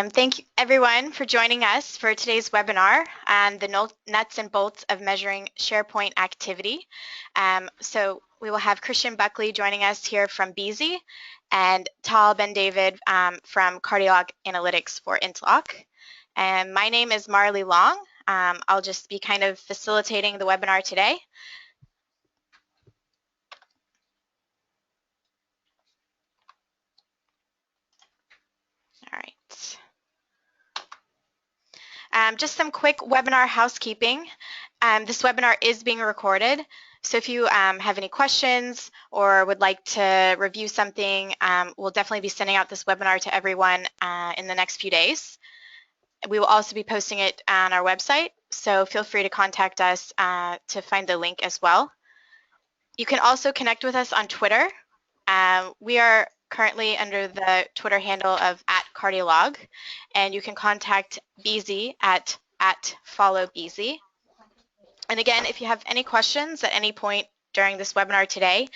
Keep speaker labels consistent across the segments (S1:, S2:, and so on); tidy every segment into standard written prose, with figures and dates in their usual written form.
S1: Thank you everyone for joining us for today's webinar on the nuts and bolts of measuring SharePoint activity. So we will have Christian Buckley joining us here from Beezy and Tal Ben David from CardioLog Analytics for Interlock. And my name is Marley Long. I'll just be kind of facilitating the webinar today. All right. Just some quick webinar housekeeping. This webinar is being recorded, so if you have any questions or would like to review something, we'll definitely be sending out this webinar to everyone in the next few days. We will also be posting it on our website, so feel free to contact us to find the link as well. You can also connect with us on Twitter. We are currently under the Twitter handle of @CardioLog, and you can contact Beezy at @followbeezy. And again, if you have any questions at any point during this webinar today,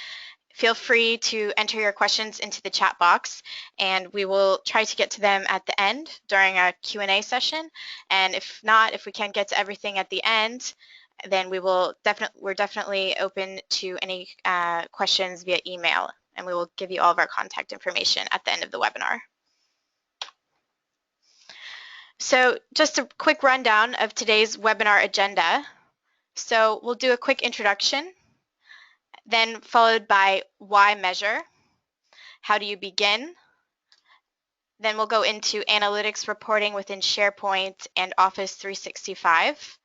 S1: feel free to enter your questions into the chat box, and we will try to get to them at the end during a Q&A session. And if not, if we can't get to everything at the end, then we're definitely open to any questions via email, and we will give you all of our contact information at the end of the webinar. So just a quick rundown of today's webinar agenda. So we'll do a quick introduction, then followed by why measure, how do you begin, then we'll go into analytics reporting within SharePoint and Office 365.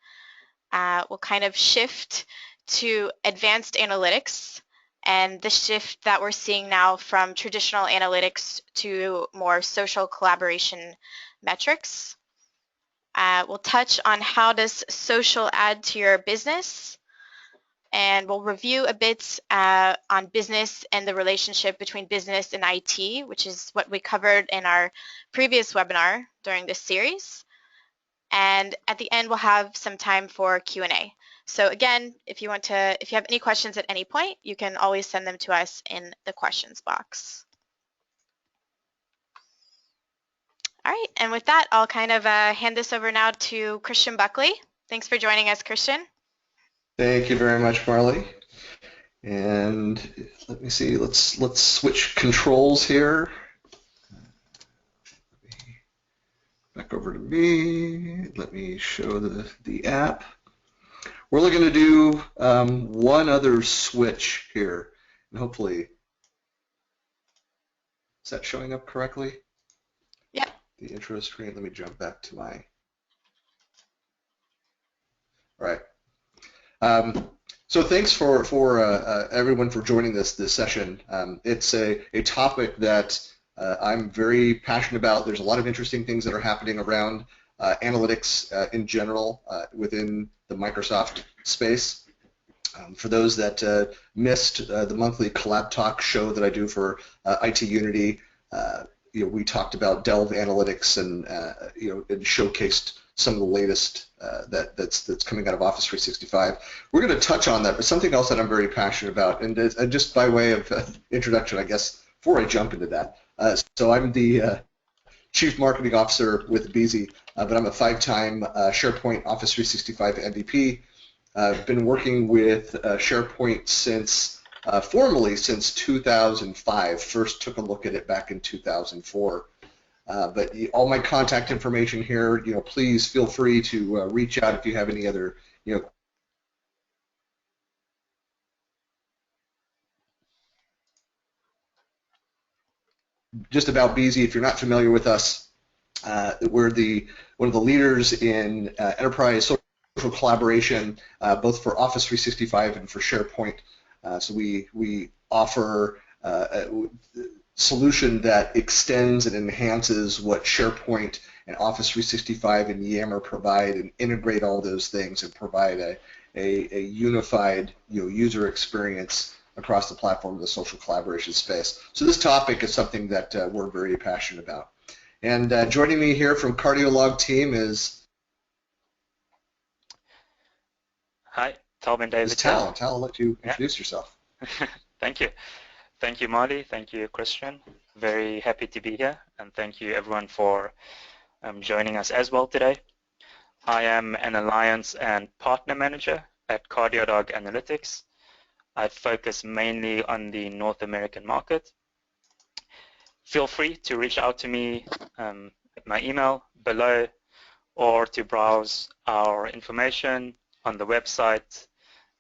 S1: We'll kind of shift to advanced analytics and the shift that we're seeing now from traditional analytics to more social collaboration metrics. We'll touch on how does social add to your business, and we'll review a bit on business and the relationship between business and IT, which is what we covered in our previous webinar during this series. And at the end, we'll have some time for Q&A. So again, if you have any questions at any point, you can always send them to us in the questions box. All right, and with that, I'll kind of hand this over now to Christian Buckley. Thanks for joining us, Christian.
S2: Thank you very much, Marley. And let me see, let's switch controls here. Back over to me. Let me show the app. We're only going to do one other switch here, and hopefully, is that showing up correctly?
S1: Yep.
S2: The intro screen. Let me jump back to my. All right. So thanks for everyone for joining this session. It's a topic that I'm very passionate about. There's a lot of interesting things that are happening around analytics in general within the Microsoft space. For those that missed the monthly Collab Talk show that I do for IT Unity, we talked about Delve Analytics and and showcased some of the latest that's coming out of Office 365. We're going to touch on that, but something else that I'm very passionate about, and just by way of introduction, I guess, before I jump into that. So I'm the Chief Marketing Officer with Beezy, but I'm a 5-time SharePoint Office 365 MVP. I've been working with SharePoint formally since 2005. First took a look at it back in 2004. But all my contact information here, please feel free to reach out if you have any other, just about Beezy. If you're not familiar with us, we're one of the leaders in enterprise social collaboration, both for Office 365 and for SharePoint. So we offer a solution that extends and enhances what SharePoint and Office 365 and Yammer provide, and integrate all those things and provide a unified user experience across the platform of the social collaboration space. So this topic is something that we're very passionate about. And joining me here from CardioLog team is...
S3: Hi, Tal Ben David.
S2: Tal, I'll let you introduce yourself.
S3: Thank you. Thank you, Marley. Thank you, Christian. Very happy to be here, and thank you, everyone, for joining us as well today. I am an Alliance and Partner Manager at CardioLog Analytics. I focus mainly on the North American market. Feel free to reach out to me at my email below, or to browse our information on the website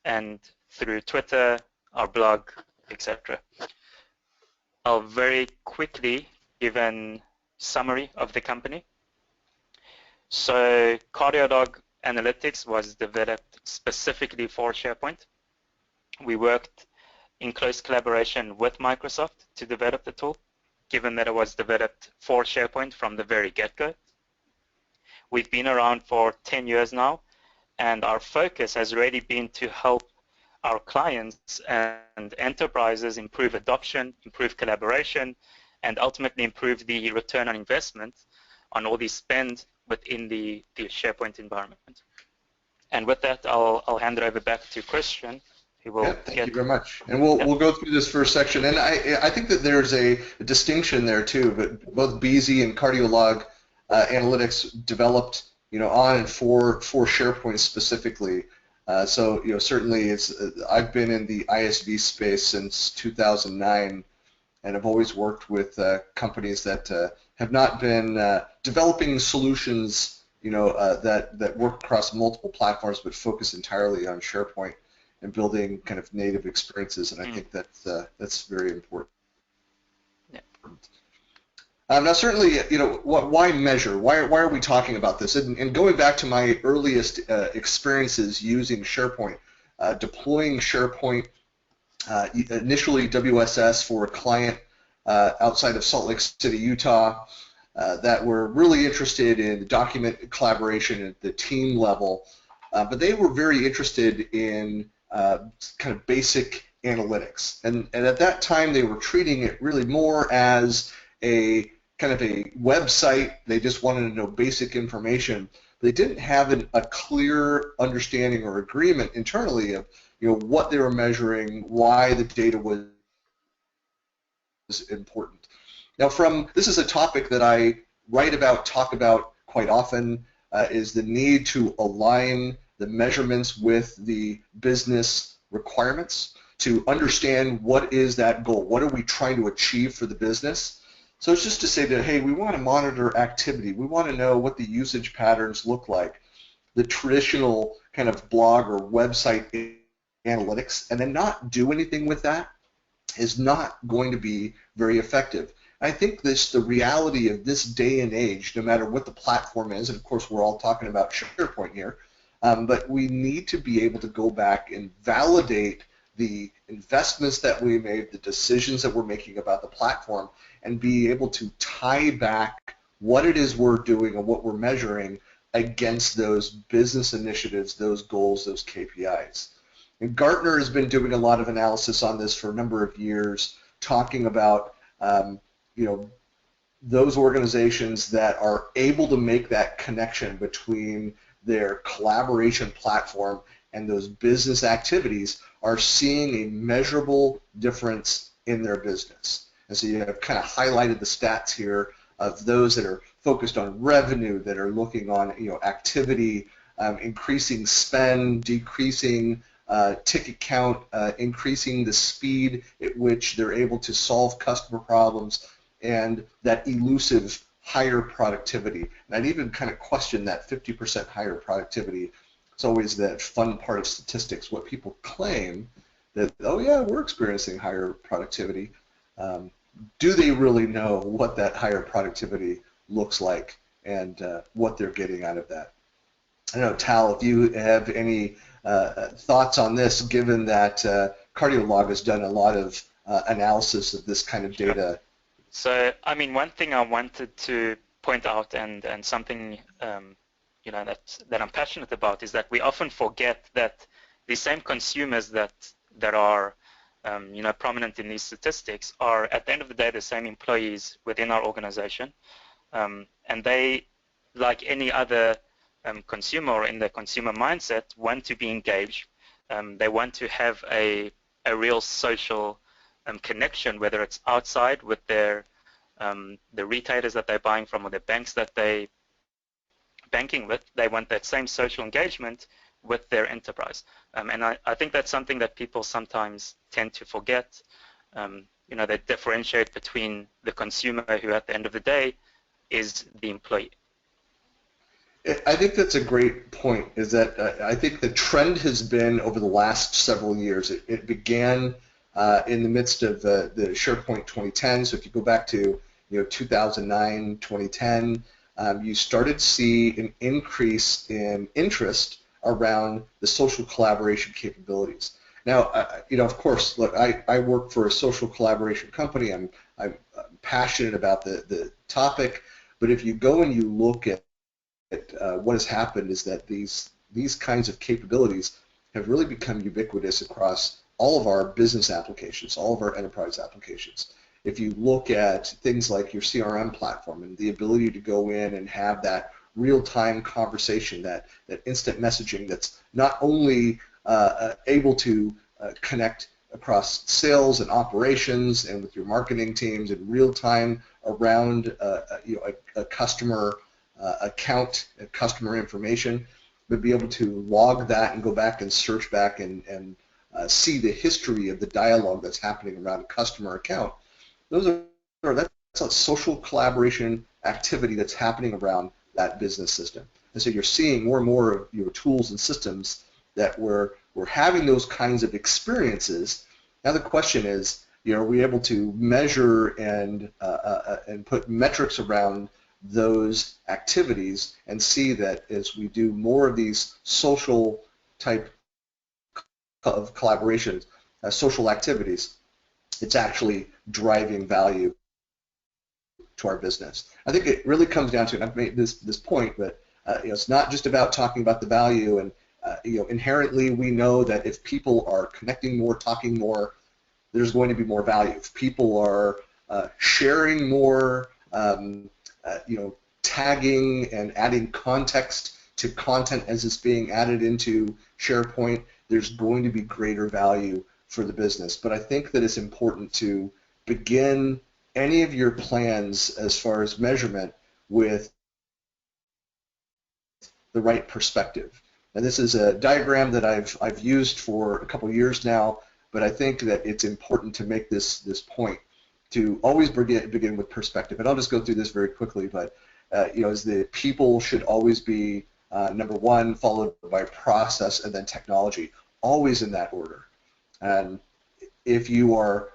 S3: and through Twitter, our blog, etc. I'll very quickly give a summary of the company. So CardioLog Analytics was developed specifically for SharePoint. We worked in close collaboration with Microsoft to develop the tool, given that it was developed for SharePoint from the very get-go. We've been around for 10 years now, and our focus has really been to help our clients and enterprises improve adoption, improve collaboration, and ultimately improve the return on investment on all the spend within the SharePoint environment. And with that, I'll hand it over back to Christian, who will
S2: thank you very much. And we'll go through this first section. And I think that there's a distinction there too, but both Beezy and CardioLog Analytics developed on and for SharePoint specifically. So certainly I've been in the ISV space since 2009, and I've always worked with companies that have not been developing solutions that work across multiple platforms but focus entirely on SharePoint and building kind of native experiences, and I think that's very important.
S3: Yeah.
S2: Now, certainly, why measure? Why are we talking about this? And going back to my earliest experiences using SharePoint, deploying SharePoint, initially WSS for a client outside of Salt Lake City, Utah, that were really interested in document collaboration at the team level, but they were very interested in kind of basic analytics. And at that time, they were treating it really more as a kind of a website. They just wanted to know basic information. They didn't have a clear understanding or agreement internally of what they were measuring, why the data was important. Now, this is a topic that I write about, talk about quite often, is the need to align the measurements with the business requirements to understand what is that goal, what are we trying to achieve for the business. So it's just to say that, hey, we want to monitor activity. We want to know what the usage patterns look like, the traditional kind of blog or website analytics, and then not do anything with that is not going to be very effective. I think the reality of this day and age, no matter what the platform is, and of course we're all talking about SharePoint here, but we need to be able to go back and validate the investments that we made, the decisions that we're making about the platform, and be able to tie back what it is we're doing and what we're measuring against those business initiatives, those goals, those KPIs. And Gartner has been doing a lot of analysis on this for a number of years, talking about those organizations that are able to make that connection between their collaboration platform and those business activities are seeing a measurable difference in their business. And so you have kind of highlighted the stats here of those that are focused on revenue, that are looking on activity, increasing spend, decreasing ticket count, increasing the speed at which they're able to solve customer problems, and that elusive higher productivity. And I'd even kind of question that 50% higher productivity. It's always that fun part of statistics, what people claim that, oh yeah, we're experiencing higher productivity. Do they really know what that higher productivity looks like and what they're getting out of that? I don't know, Tal, if you have any thoughts on this, given that CardioLog has done a lot of analysis of this kind of data.
S3: So, I mean, one thing I wanted to point out, and something that I'm passionate about, is that we often forget that the same consumers that are prominent in these statistics are, at the end of the day, the same employees within our organization, and they, like any other consumer or in the consumer mindset, want to be engaged. They want to have a real social connection, whether it's outside with the retailers that they're buying from or the banks that they banking with. They want that same social engagement with their enterprise. And I think that's something that people sometimes tend to forget. They differentiate between the consumer, who at the end of the day is the employee.
S2: I think that's a great point, is that I think the trend has been over the last several years. It began in the midst of the SharePoint 2010. So if you go back to 2009, 2010, you started to see an increase in interest around the social collaboration capabilities. Now, of course, look, I work for a social collaboration company. I'm passionate about the topic, but if you go and you look at what has happened is that these kinds of capabilities have really become ubiquitous across all of our business applications, all of our enterprise applications. If you look at things like your CRM platform and the ability to go in and have that real-time conversation, that instant messaging that's not only able to connect across sales and operations and with your marketing teams in real time around a customer account and customer information, but be able to log that and go back and search back and see the history of the dialogue that's happening around a customer account. That's a social collaboration activity that's happening around that business system. And so you're seeing more and more of your tools and systems that we're having those kinds of experiences. Now the question is, are we able to measure and put metrics around those activities and see that as we do more of these social type of collaborations, social activities, it's actually driving value to our business. I think it really comes down to, and I've made this point, but it's not just about talking about the value, and inherently we know that if people are connecting more, talking more, there's going to be more value. If people are sharing more, tagging and adding context to content as it's being added into SharePoint, there's going to be greater value for the business. But I think that it's important to begin any of your plans as far as measurement with the right perspective. And this is a diagram that I've used for a couple years now, but I think that it's important to make this point, to always begin with perspective. And I'll just go through this very quickly, but is the people should always be number one, followed by process, and then technology, always in that order. And if you are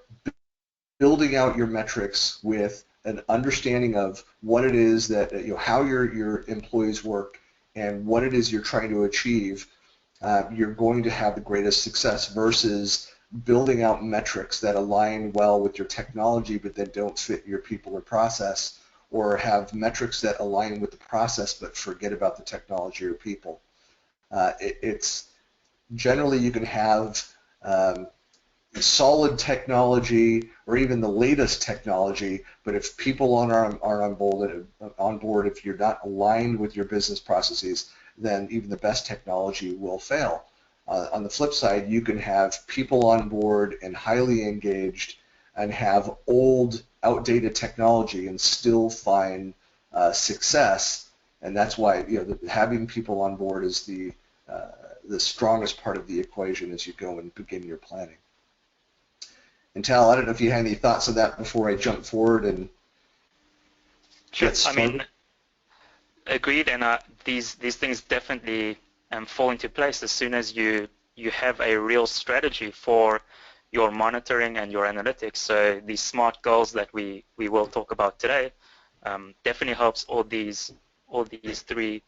S2: building out your metrics with an understanding of what it is that, how your employees work and what it is you're trying to achieve, you're going to have the greatest success versus building out metrics that align well with your technology but then don't fit your people or process, or have metrics that align with the process but forget about the technology or people. It's generally you can have solid technology or even the latest technology, but if people aren't on board, if you're not aligned with your business processes, then even the best technology will fail. On the flip side, you can have people on board and highly engaged and have old, outdated technology and still find success, and that's why having people on board is the strongest part of the equation as you go and begin your planning. And Tal, I don't know if you had any thoughts on that before I jump forward and
S3: get started. I mean, agreed, and these things definitely fall into place as soon as you have a real strategy for your monitoring and your analytics. So these SMART goals that we will talk about today definitely helps all these three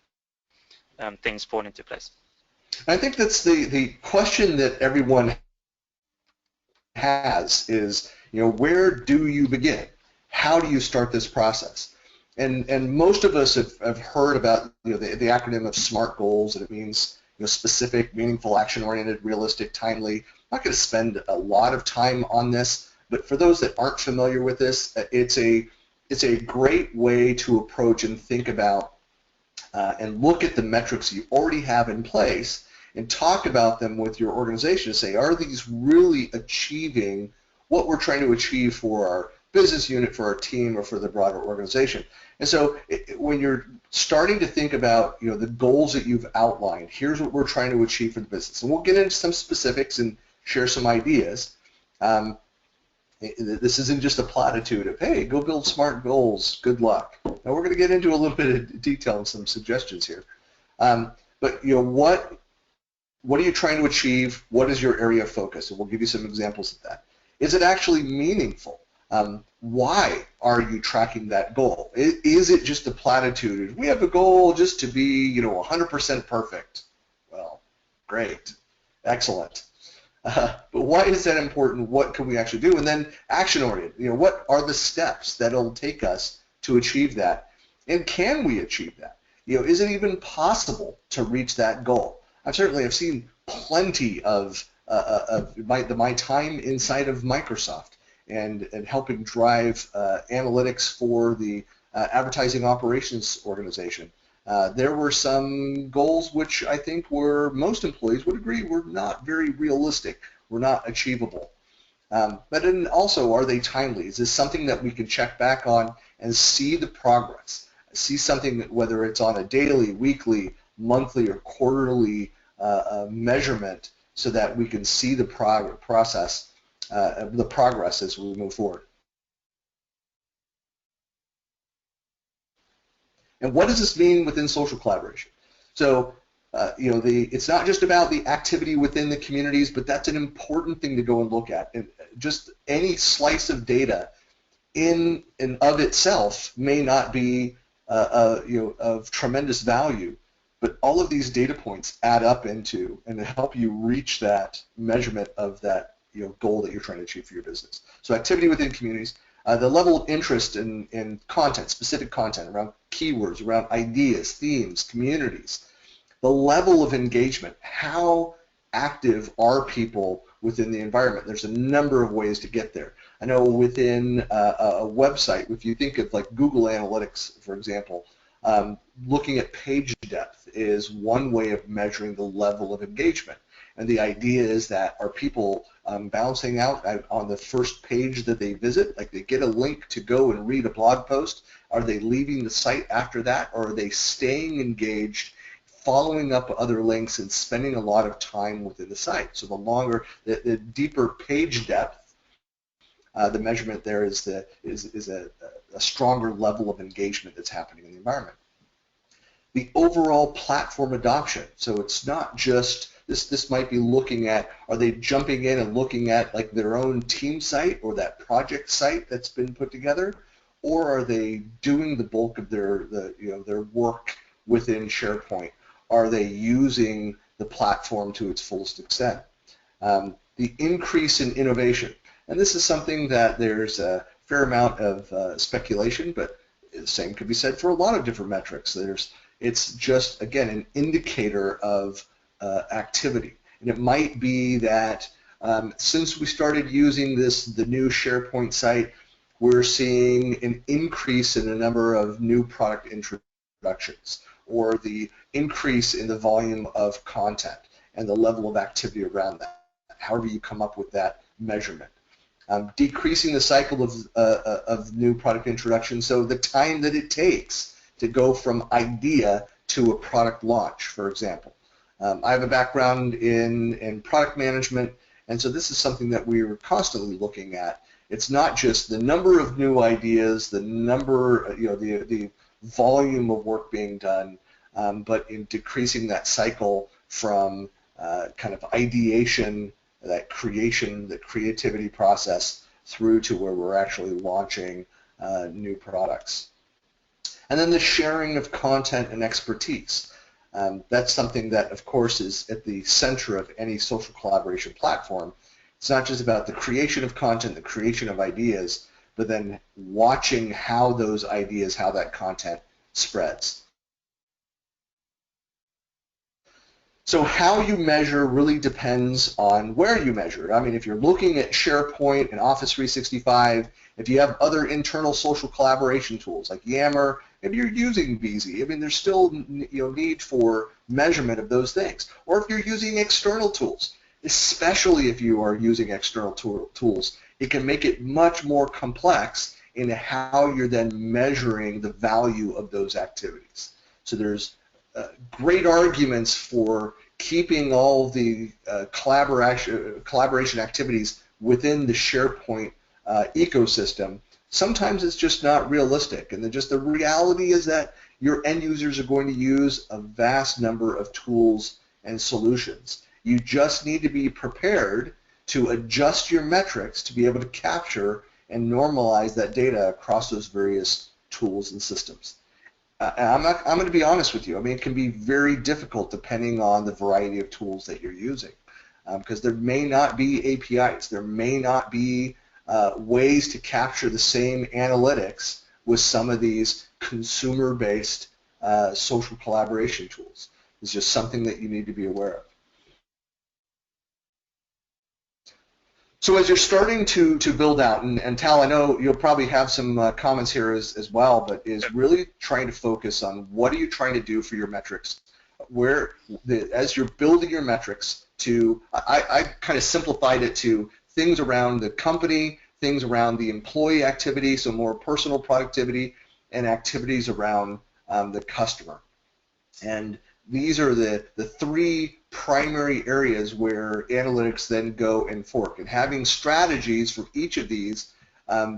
S3: things fall into place.
S2: I think that's the question that everyone has is, where do you begin? How do you start this process? And most of us have heard about the acronym of SMART goals, and it means specific, meaningful, action-oriented, realistic, timely. I'm not going to spend a lot of time on this, but for those that aren't familiar with this, it's a great way to approach and think about and look at the metrics you already have in place and talk about them with your organization and say, are these really achieving what we're trying to achieve for business unit, for our team, or for the broader organization. And so when you're starting to think about the goals that you've outlined, here's what we're trying to achieve for the business. And we'll get into some specifics and share some ideas. This isn't just a platitude of, hey, go build smart goals, good luck. Now we're going to get into a little bit of detail and some suggestions here. But what are you trying to achieve? What is your area of focus? And we'll give you some examples of that. Is it actually meaningful? Why are you tracking that goal? Is it just a platitude? We have a goal just to be 100% perfect. Well, great, excellent. But why is that important? What can we actually do? And then action-oriented. What are the steps that'll take us to achieve that? And can we achieve that? Is it even possible to reach that goal? I've seen plenty of my time inside of Microsoft and helping drive analytics for the advertising operations organization. There were some goals which I think most employees would agree were not very realistic, were not achievable. But then also, are they timely? Is this something that we can check back on and see the progress? See something, whether it's on a daily, weekly, monthly, or quarterly measurement, so that we can see the progress as we move forward. And what does this mean within social collaboration? So, it's not just about the activity within the communities, but that's an important thing to go and look at. And just any slice of data in and of itself may not be of tremendous value, but all of these data points add up into and help you reach that measurement of that goal that you're trying to achieve for your business. So activity within communities, the level of interest in content, specific content around keywords, around ideas, themes, communities, the level of engagement, how active are people within the environment? There's a number of ways to get there. I know within a website, if you think of like Google Analytics, for example, looking at page depth is one way of measuring the level of engagement. And the idea is that are people bouncing out on the first page that they visit, like they get a link to go and read a blog post, are they leaving the site after that, or are they staying engaged, following up other links and spending a lot of time within the site? So the longer, the deeper page depth, the measurement there is a stronger level of engagement that's happening in the environment. The overall platform adoption. So it's not just, this might be looking at, are they jumping in and looking at like their own team site or that project site that's been put together, or are they doing the bulk of their work within SharePoint? Are they using the platform to its fullest extent? The increase in innovation. And this is something that there's a fair amount of speculation, but the same could be said for a lot of different metrics. It's just, again, an indicator of activity. And it might be that since we started using the new SharePoint site, we're seeing an increase in the number of new product introductions, or the increase in the volume of content and the level of activity around that, however you come up with that measurement. Decreasing the cycle of new product introduction, so the time that it takes to go from idea to a product launch, for example. I have a background in product management, and so this is something that we're constantly looking at. It's not just the number of new ideas, the number, the volume of work being done, but in decreasing that cycle from kind of ideation, that creation, the creativity process, through to where we're actually launching new products. And then the sharing of content and expertise. That's something that, of course, is at the center of any social collaboration platform. It's not just about the creation of content, the creation of ideas, but then watching how those ideas, how that content spreads. So how you measure really depends on where you measure it. I mean, if you're looking at SharePoint and Office 365, if you have other internal social collaboration tools like Yammer, if you're using Beezy, I mean, there's still need for measurement of those things. Or if you're using external tools, especially if you are using external tools, it can make it much more complex in how you're then measuring the value of those activities. So there's great arguments for keeping all the collaboration activities within the SharePoint ecosystem. Sometimes it's just not realistic, and the reality is that your end users are going to use a vast number of tools and solutions. You just need to be prepared to adjust your metrics to be able to capture and normalize that data across those various tools and systems. I'm going to be honest with you. I mean, it can be very difficult depending on the variety of tools that you're using, because there may not be APIs. There may not be ways to capture the same analytics with some of these consumer-based social collaboration tools. It's just something that you need to be aware of. So as you're starting to build out, and Tal, I know you'll probably have some comments here as well, but is really trying to focus on what are you trying to do for your metrics, as you're building your metrics to, I kind of simplified it to things around the company, things around the employee activity, so more personal productivity, and activities around the customer. And these are the three primary areas where analytics then go and fork. And having strategies for each of these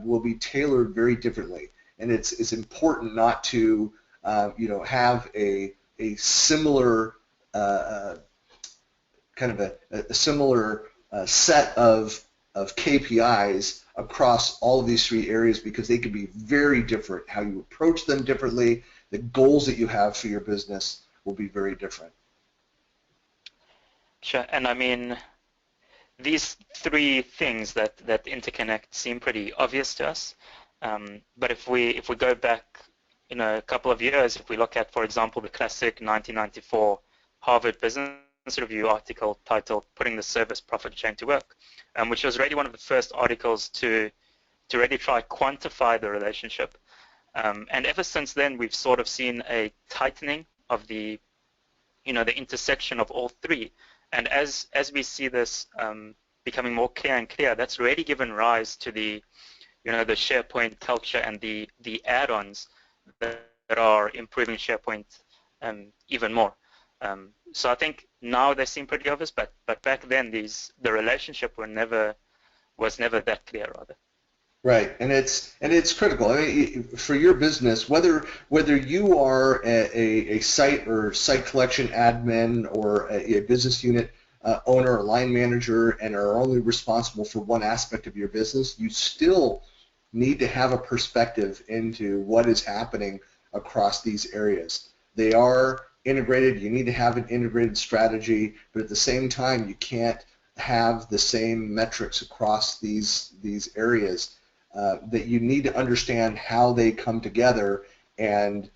S2: will be tailored very differently. And it's important not to have a similar kind of a similar set of KPIs across all of these three areas, because they can be very different. How you approach them differently, the goals that you have for your business will be very different.
S3: Sure, and I mean, these three things that interconnect seem pretty obvious to us, but if we go back a couple of years, if we look at, for example, the classic 1994 Harvard Business Review article titled "Putting the Service Profit Chain to Work," which was really one of the first articles to really try quantify the relationship, and ever since then we've sort of seen a tightening of the intersection of all three. And as we see this becoming more clear and clear, that's really given rise to the SharePoint culture and the add-ons that are improving SharePoint even more. So I think now they seem pretty obvious, but back then the relationship was never that clear, rather.
S2: Right, and it's critical. I mean, for your business, whether you are a site or site collection admin or a business unit owner or line manager and are only responsible for one aspect of your business, you still need to have a perspective into what is happening across these areas. They are integrated. You need to have an integrated strategy, but at the same time, you can't have the same metrics across these areas. That you need to understand how they come together and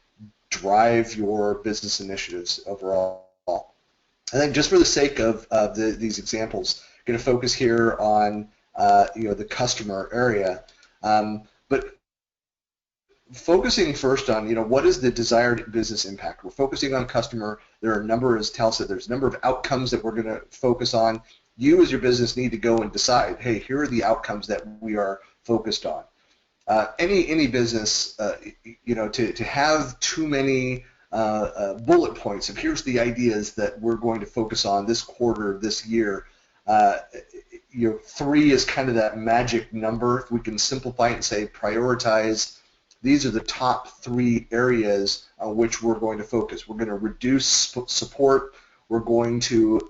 S2: drive your business initiatives overall. I think just for the sake of these examples, I'm going to focus here on the customer area, but focusing first on what is the desired business impact. We're focusing on customer. There are a number, as Tal said, there's a number of outcomes that we're going to focus on. You as your business need to go and decide, hey, here are the outcomes that we are focused on. Any business, to have too many bullet points of here's the ideas that we're going to focus on this quarter, this year. 3 is kind of that magic number. We can simplify it and say prioritize. These are the top 3 areas on which we're going to focus. We're going to reduce support. We're going to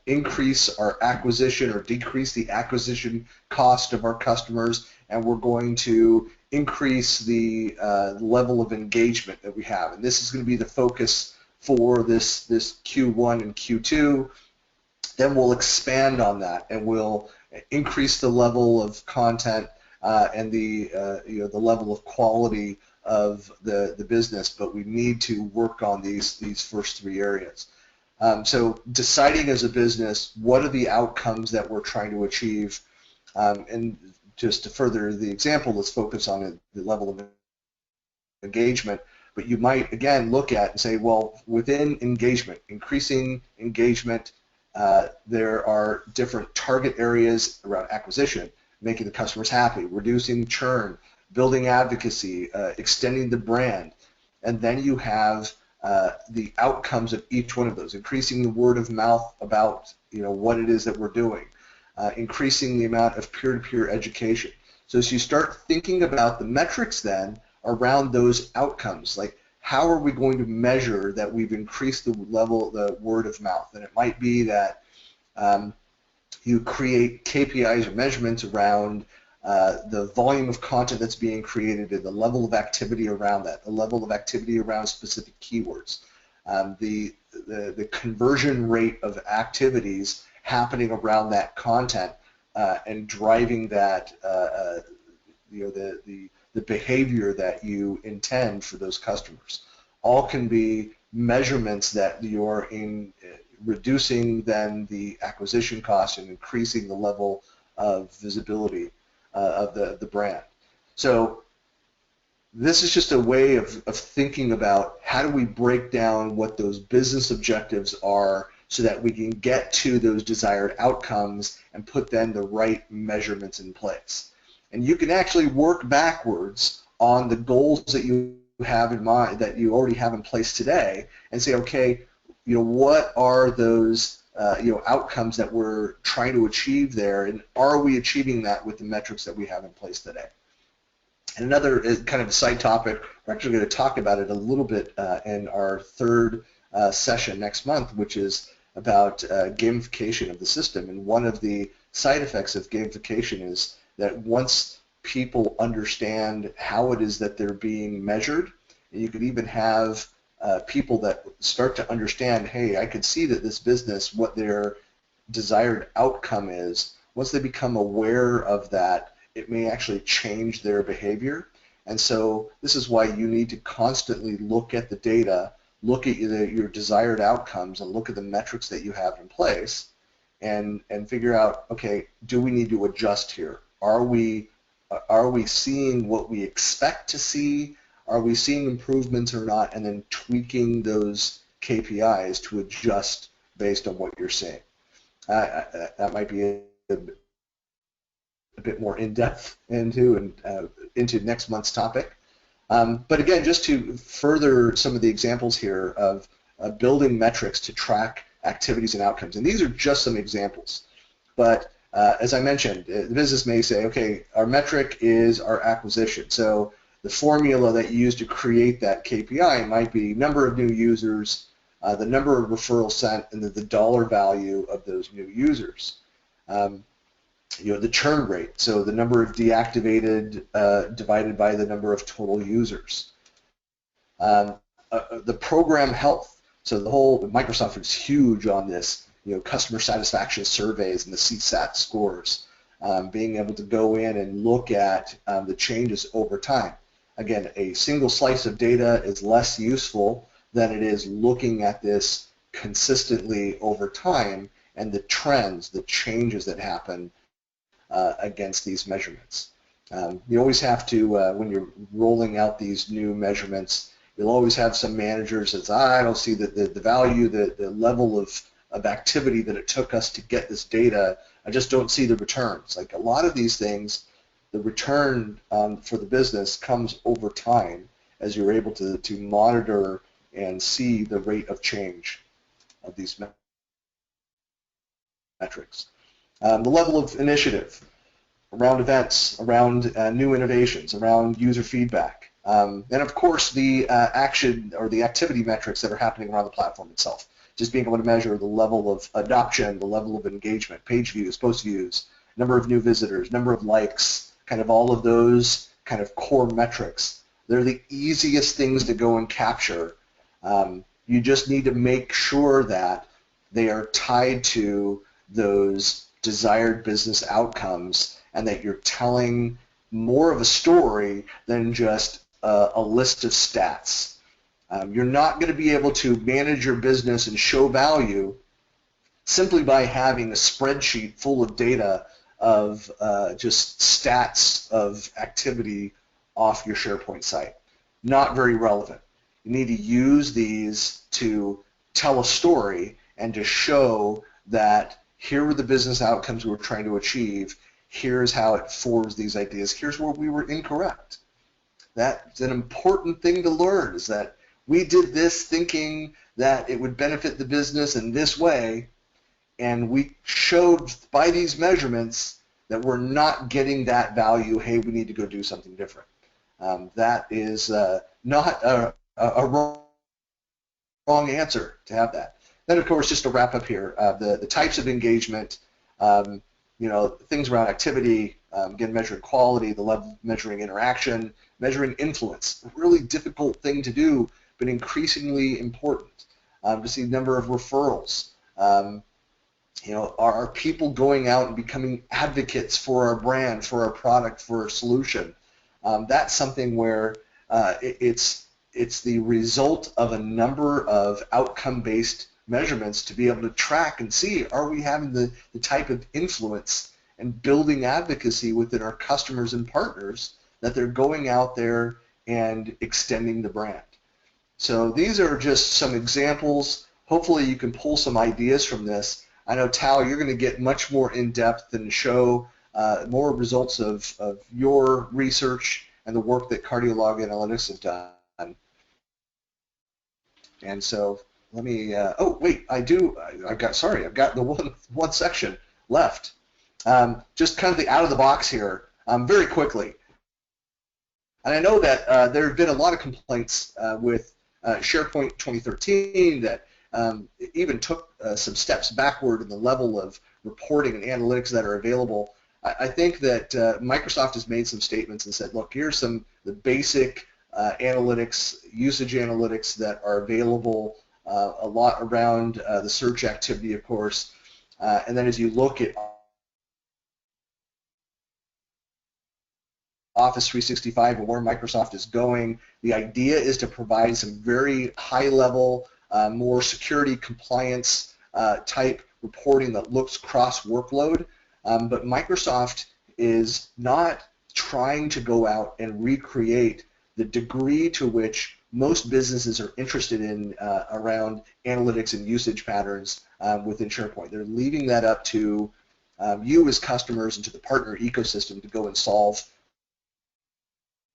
S2: increase our acquisition or decrease the acquisition cost of our customers, and we're going to increase the level of engagement that we have. And this is going to be the focus for this Q1 and Q2. Then we'll expand on that, and we'll increase the level of content and the level of quality of the business. But we need to work on these first 3 areas. So deciding as a business, what are the outcomes that we're trying to achieve? And just to further the example, let's focus on the level of engagement. But you might, again, look at and say, well, within engagement, increasing engagement, there are different target areas around acquisition. making the customers happy, reducing churn, building advocacy, extending the brand. And then you have the outcomes of each one of those, increasing the word of mouth about what it is that we're doing, increasing the amount of peer-to-peer education. So as you start thinking about the metrics then around those outcomes, like how are we going to measure that we've increased the level, the word of mouth? And it might be that you create KPIs or measurements around the volume of content that's being created and the level of activity around that, the level of activity around specific keywords, the conversion rate of activities happening around that content and driving that, the behavior that you intend for those customers. All can be measurements that you're in reducing then the acquisition cost and increasing the level of visibility of the brand. So this is just a way of thinking about how do we break down what those business objectives are so that we can get to those desired outcomes and put then the right measurements in place. And you can actually work backwards on the goals that you have in mind, that you already have in place today, and say, okay, what are those outcomes that we're trying to achieve there, and are we achieving that with the metrics that we have in place today? And another kind of a side topic, we're actually going to talk about it a little bit in our third session next month, which is about gamification of the system. And one of the side effects of gamification is that once people understand how it is that they're being measured, and you could even have people that start to understand, hey, I could see that this business, what their desired outcome is, once they become aware of that, it may actually change their behavior. And so this is why you need to constantly look at the data, look at your desired outcomes, and look at the metrics that you have in place, and figure out, okay, do we need to adjust here? Are we seeing what we expect to see? Are we seeing improvements or not? And then tweaking those KPIs to adjust based on what you're seeing. That might be a bit more in-depth into next month's topic. But again, just to further some of the examples here of building metrics to track activities and outcomes. And these are just some examples. But as I mentioned, the business may say, okay, our metric is our acquisition. So the formula that you use to create that KPI might be number of new users, the number of referrals sent, and the dollar value of those new users. The churn rate, so the number of deactivated divided by the number of total users. The program health, so the whole, Microsoft is huge on this, customer satisfaction surveys and the CSAT scores, being able to go in and look at the changes over time. Again, a single slice of data is less useful than it is looking at this consistently over time and the trends, the changes that happen against these measurements. You always have to, when you're rolling out these new measurements, you'll always have some managers that say, I don't see the value, the level of activity that it took us to get this data. I just don't see the returns. Like a lot of these things, the return for the business comes over time as you're able to monitor and see the rate of change of these metrics. The level of initiative around events, around new innovations, around user feedback, and of course the action or the activity metrics that are happening around the platform itself. Just being able to measure the level of adoption, the level of engagement, page views, post views, number of new visitors, number of likes, kind of all of those kind of core metrics. They're the easiest things to go and capture. You just need to make sure that they are tied to those desired business outcomes and that you're telling more of a story than just a list of stats. You're not going to be able to manage your business and show value simply by having a spreadsheet full of data of just stats of activity off your SharePoint site. Not very relevant. You need to use these to tell a story and to show that here were the business outcomes we were trying to achieve. Here's how it forms these ideas. Here's where we were incorrect. That's an important thing to learn, is that we did this thinking that it would benefit the business in this way, and we showed by these measurements that we're not getting that value. Hey, we need to go do something different. That is not a wrong answer to have that. Then, of course, just to wrap up here, the types of engagement, things around activity, again, measuring quality, the level of measuring interaction, measuring influence, a really difficult thing to do, but increasingly important. To see the number of referrals. Are people going out and becoming advocates for our brand, for our product, for our solution? That's something where it's the result of a number of outcome-based measurements to be able to track and see, are we having the type of influence and building advocacy within our customers and partners that they're going out there and extending the brand. So these are just some examples. Hopefully you can pull some ideas from this. I know, Tal, you're going to get much more in-depth and show more results of your research and the work that CardioLog Analytics have done. And so let me, oh wait, I've got the one section left. Just kind of the out of the box here, very quickly. And I know that there have been a lot of complaints with SharePoint 2013 that even took some steps backward in the level of reporting and analytics that are available. I think that Microsoft has made some statements and said, look, here's the basic analytics, usage analytics that are available, a lot around the search activity, of course. And then as you look at Office 365 and where Microsoft is going, the idea is to provide some very high-level, more security compliance type reporting that looks cross-workload. But Microsoft is not trying to go out and recreate the degree to which most businesses are interested in around analytics and usage patterns within SharePoint. They're leaving that up to you as customers and to the partner ecosystem to go and solve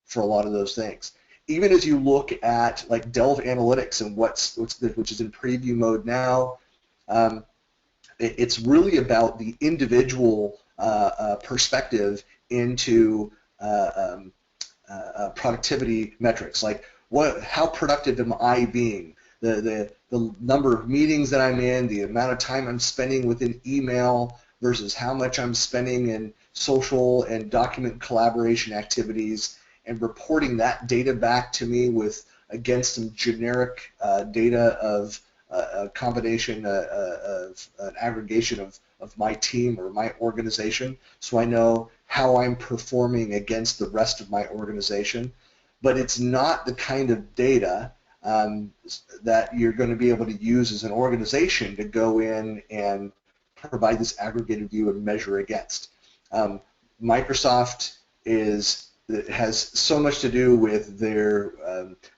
S2: for a lot of those things. Even as you look at like Delve Analytics and which is in preview mode now, it's really about the individual perspective into productivity metrics, like how productive am I being, the number of meetings that I'm in, the amount of time I'm spending within email versus how much I'm spending in social and document collaboration activities, and reporting that data back to me against some generic data of a combination of an aggregation of my team or my organization, so I know how I'm performing against the rest of my organization. But it's not the kind of data that you're going to be able to use as an organization to go in and provide this aggregated view and measure against. Microsoft has so much to do with their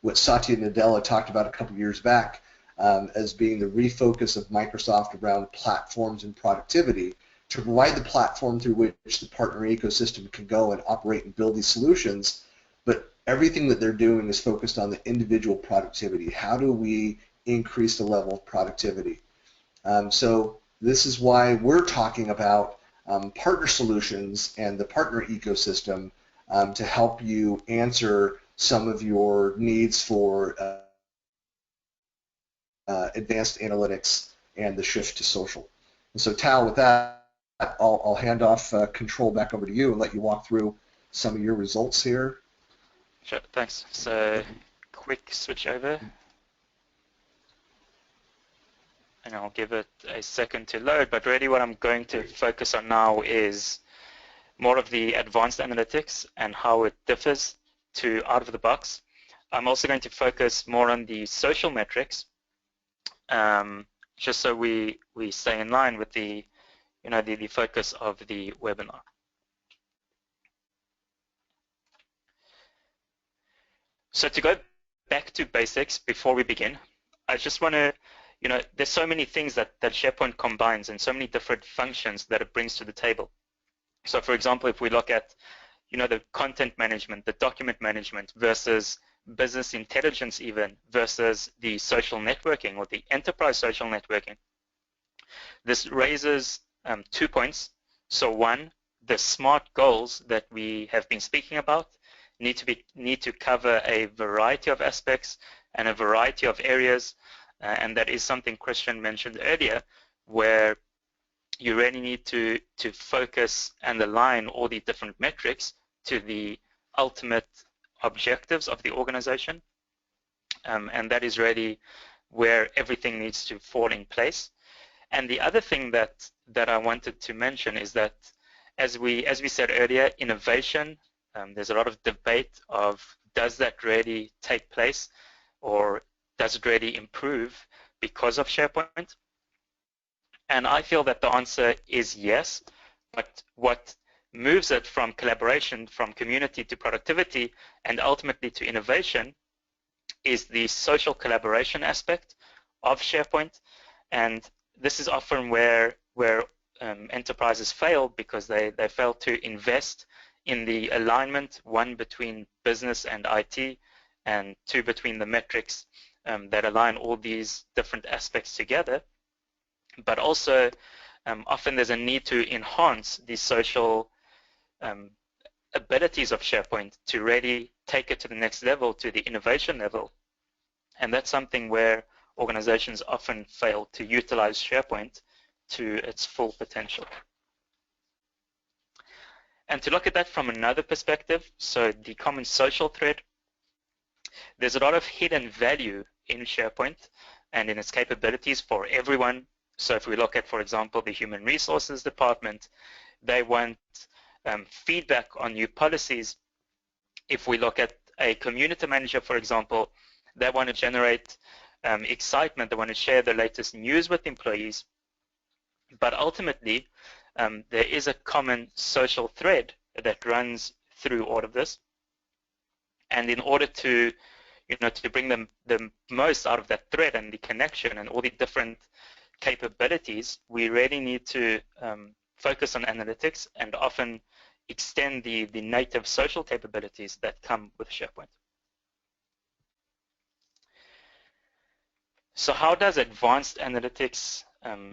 S2: what Satya Nadella talked about a couple years back as being the refocus of Microsoft around platforms and productivity, to provide the platform through which the partner ecosystem can go and operate and build these solutions. But everything that they're doing is focused on the individual productivity. How do we increase the level of productivity? So this is why we're talking about partner solutions and the partner ecosystem to help you answer some of your needs for advanced analytics and the shift to social. And so, Tal, with that, I'll hand off control back over to you and let you walk through some of your results here.
S3: Sure, thanks. So, quick switch over. And I'll give it a second to load, but really what I'm going to focus on now is more of the advanced analytics and how it differs to out of the box. I'm also going to focus more on the social metrics, just so we stay in line with the focus of the webinar. So to go back to basics before we begin, I just want to, there's so many things that SharePoint combines and so many different functions that it brings to the table. So for example, if we look at the content management, the document management versus business intelligence even versus the social networking or the enterprise social networking, this raises 2 points. So one, the SMART goals that we have been speaking about need to cover a variety of aspects and a variety of areas, and that is something Christian mentioned earlier, where you really need to focus and align all the different metrics to the ultimate objectives of the organization, and that is really where everything needs to fall in place. And the other thing that I wanted to mention is that, as we said earlier, innovation, there's a lot of debate of, does that really take place, or does it really improve because of SharePoint? And I feel that the answer is yes, but what moves it from collaboration, from community to productivity, and ultimately to innovation is the social collaboration aspect of SharePoint. And this is often where enterprises fail, because they fail to invest in the alignment, one, between business and IT, and two, between the metrics that align all these different aspects together. But also, often there's a need to enhance the social abilities of SharePoint to really take it to the next level, to the innovation level. And that's something where organizations often fail to utilize SharePoint to its full potential. And to look at that from another perspective, so the common social thread, there's a lot of hidden value in SharePoint and in its capabilities for everyone. So if we look at, for example, the Human Resources Department, they want feedback on new policies. If we look at a community manager, for example, they want to generate excitement, they want to share the latest news with employees. But ultimately, there is a common social thread that runs through all of this. And in order to, to bring the most out of that thread and the connection and all the different capabilities, we really need to focus on analytics and often extend the native social capabilities that come with SharePoint. So how does advanced analytics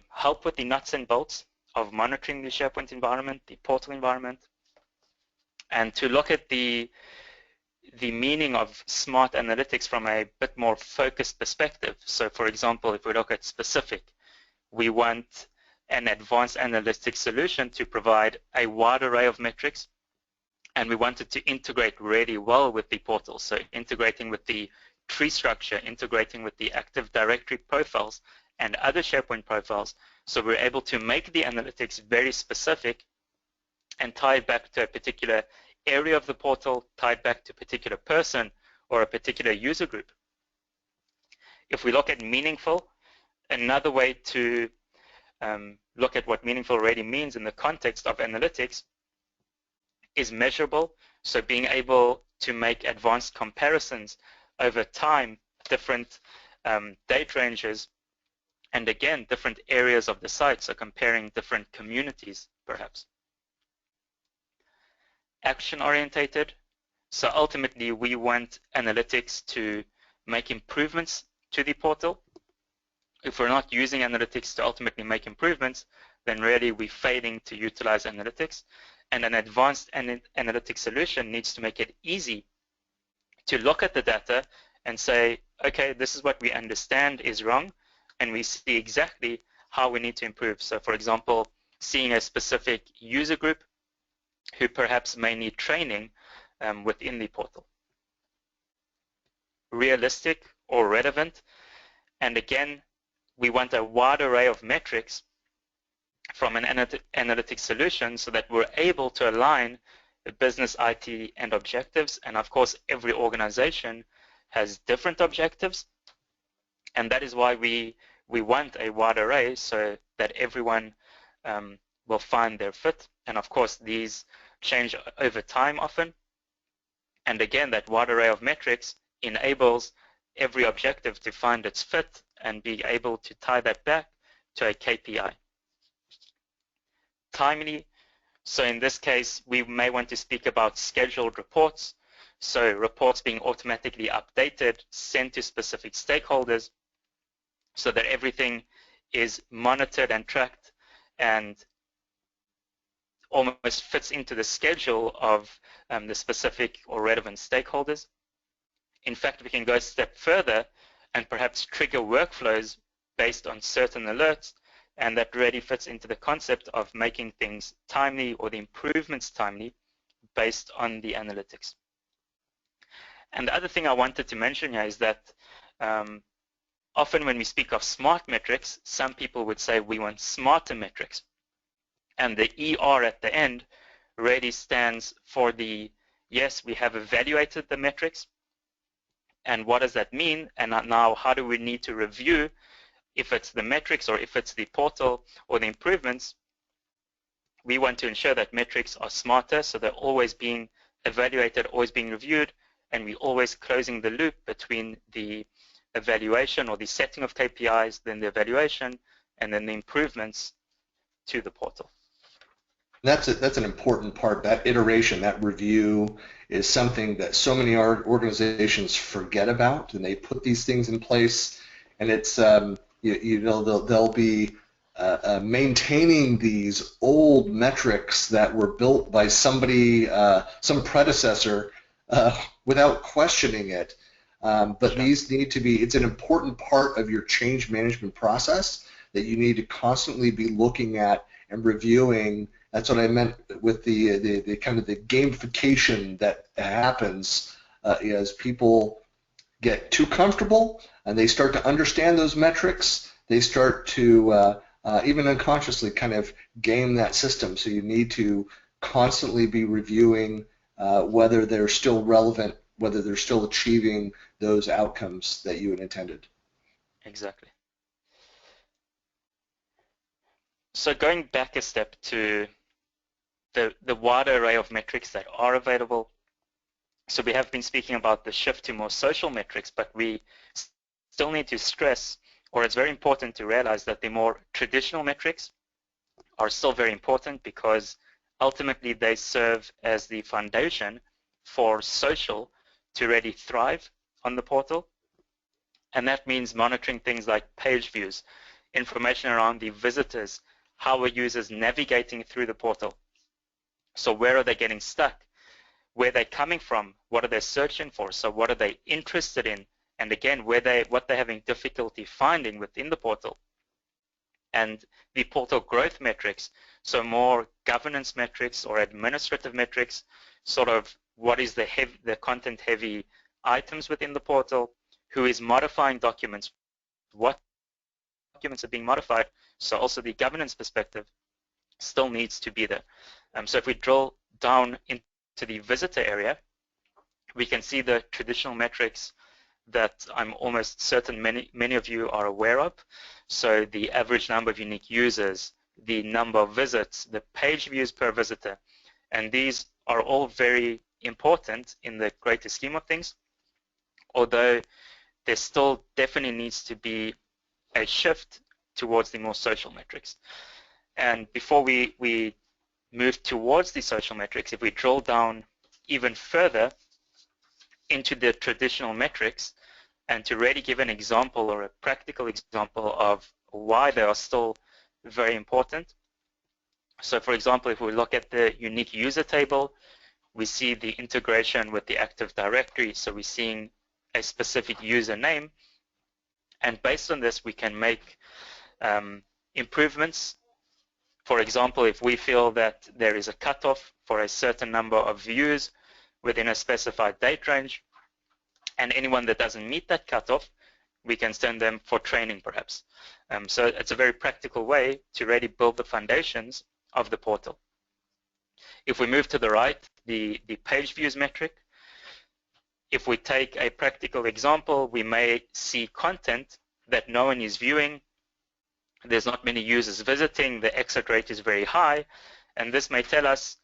S3: help with the nuts and bolts of monitoring the SharePoint environment, the portal environment? And to look at the meaning of smart analytics from a bit more focused perspective. So for example, if we look at specific, we want an advanced analytics solution to provide a wide array of metrics, and we want it to integrate really well with the portal. So integrating with the tree structure, integrating with the Active Directory profiles and other SharePoint profiles. So we're able to make the analytics very specific and tie it back to a particular area of the portal, tie it back to a particular person or a particular user group. If we look at meaningful, another way to look at what meaningful really means in the context of analytics is measurable. So being able to make advanced comparisons over time, different date ranges, and again, different areas of the site, so comparing different communities, perhaps. Action-orientated, so ultimately we want analytics to make improvements to the portal. If we're not using analytics to ultimately make improvements, then really we're failing to utilize analytics. And an advanced analytics solution needs to make it easy to look at the data and say, okay, this is what we understand is wrong, and we see exactly how we need to improve. So for example, seeing a specific user group who perhaps may need training within the portal. Realistic or relevant, and again, we want a wide array of metrics from an analytics solution so that we're able to align the business, IT, and objectives. And of course, every organization has different objectives, and that is why we want a wide array so that everyone will find their fit. And of course, these change over time often. And again, that wide array of metrics enables every objective to find its fit and be able to tie that back to a KPI. Timely, So in this case, we may want to speak about scheduled reports. So reports being automatically updated, sent to specific stakeholders so that everything is monitored and tracked and almost fits into the schedule of the specific or relevant stakeholders. In fact, we can go a step further and perhaps trigger workflows based on certain alerts, and that really fits into the concept of making things timely or the improvements timely based on the analytics. And the other thing I wanted to mention here is that often when we speak of smart metrics, some people would say we want smarter metrics. And the ER at the end really stands for the, yes, we have evaluated the metrics, and what does that mean? And now how do we need to review if it's the metrics or if it's the portal or the improvements? We want to ensure that metrics are smarter, so they're always being evaluated, always being reviewed, and we're always closing the loop between the evaluation or the setting of KPIs, then the evaluation, and then the improvements to the portal.
S2: That's an important part. That iteration, that review, is something that so many organizations forget about, and they put these things in place, and it's they'll be maintaining these old metrics that were built by somebody, some predecessor, without questioning it. But these need to be, it's an important part of your change management process that you need to constantly be looking at and reviewing. That's what I meant with the kind of the gamification that happens as people get too comfortable and they start to understand those metrics. They start to even unconsciously kind of game that system. So you need to constantly be reviewing whether they're still relevant, whether they're still achieving those outcomes that you had intended.
S3: Exactly. So going back a step to the wider array of metrics that are available. So we have been speaking about the shift to more social metrics, but we still need to stress, or it's very important to realize that the more traditional metrics are still very important because ultimately they serve as the foundation for social to really thrive on the portal. And that means monitoring things like page views, information around the visitors, how are users navigating through the portal. So where are they getting stuck? Where are they coming from? What are they searching for? So what are they interested in? And again, what they're having difficulty finding within the portal. And the portal growth metrics, so more governance metrics or administrative metrics, sort of what is the content-heavy items within the portal, who is modifying documents, what documents are being modified, so also the governance perspective still needs to be there. So if we drill down into the visitor area, we can see the traditional metrics that I'm almost certain many of you are aware of. So the average number of unique users, the number of visits, the page views per visitor, and these are all very important in the greater scheme of things, although there still definitely needs to be a shift towards the more social metrics. And before we move towards the social metrics, if we drill down even further into the traditional metrics and to really give an example or a practical example of why they are still very important. So for example, if we look at the unique user table, we see the integration with the Active Directory. So we're seeing a specific username, and based on this we can make improvements. For example, if we feel that there is a cutoff for a certain number of views within a specified date range, and anyone that doesn't meet that cutoff, we can send them for training perhaps. So it's a very practical way to really build the foundations of the portal. If we move to the right, the page views metric, if we take a practical example, we may see content that no one is viewing. There's not many users visiting, the exit rate is very high, and this may tell us